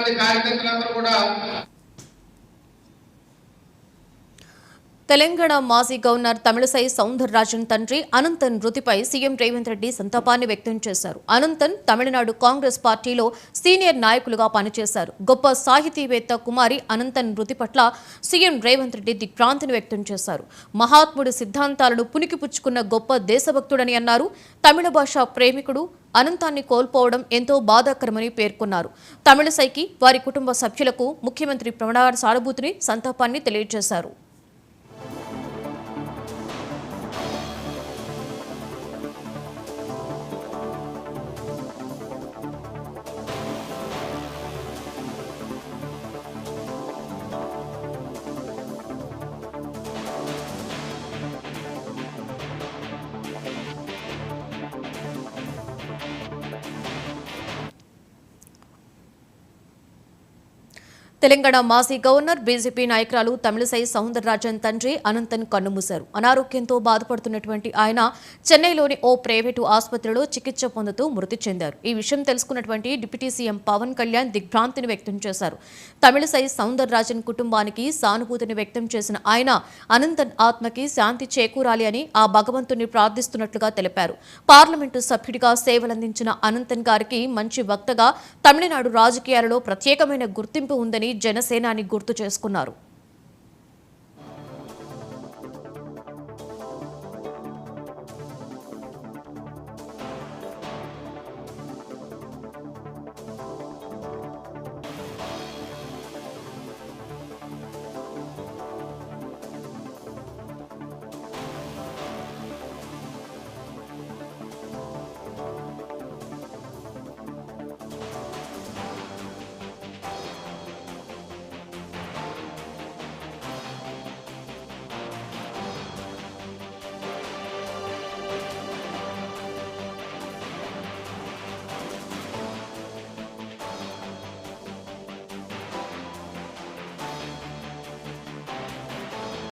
ఉన్నటువంటి కార్యకర్తలందరూ కూడా తెలంగాణ మాజీ గవర్నర్ తమిళసై సౌందరరాజన్ తండ్రి అనంతన్ మృతిపై సీఎం రేవంత్ రెడ్డి సంతాపాన్ని వ్యక్తం చేశారు. అనంతన్ తమిళనాడు కాంగ్రెస్ పార్టీలో సీనియర్ నాయకులుగా పనిచేశారు. గొప్ప సాహితీవేత్త కుమారి అనంతన్ మృతి పట్ల సీఎం రేవంత్ రెడ్డి దిగ్భ్రాంతిని వ్యక్తం చేశారు. మహాత్ముడి సిద్ధాంతాలను పుణికిపుచ్చుకున్న గొప్ప దేశభక్తుడని అన్నారు. తమిళ భాష ప్రేమికుడు అనంతాన్ని కోల్పోవడం ఎంతో బాధాకరమని పేర్కొన్నారు. తమిళసైకి వారి కుటుంబ సభ్యులకు ముఖ్యమంత్రి ప్రగాఢ సానుభూతిని సంతాపాన్ని తెలియజేశారు. తెలంగాణ మాజీ గవర్నర్ బీజేపీ నాయకురాలు తమిళసై సౌందరరాజన్ తండ్రి అనంతన్ కన్నుమూశారు. అనారోగ్యంతో బాధపడుతున్నటువంటి ఆయన చెన్నైలోని ఓ ప్రైవేటు ఆసుపత్రిలో చికిత్స పొందుతూ మృతి చెందారు. ఈ విషయం తెలుసుకున్నటువంటి డిప్యూటీ సీఎం పవన్ కళ్యాణ్ దిగ్భ్రాంతిని వ్యక్తం చేశారు. తమిళసై సౌందరరాజన్ కుటుంబానికి సానుభూతిని వ్యక్తం చేసిన ఆయన అనంతన్ ఆత్మకి శాంతి చేకూరాలి అని ఆ భగవంతుని ప్రార్థిస్తున్నట్లుగా తెలిపారు. పార్లమెంటు సభ్యుడిగా సేవలందించిన అనంతన్ గారికి మంచి వక్తగా తమిళనాడు రాజకీయాలలో ప్రత్యేకమైన గుర్తింపు ఉందని జనసేనాని గుర్తు చేసుకున్నారు.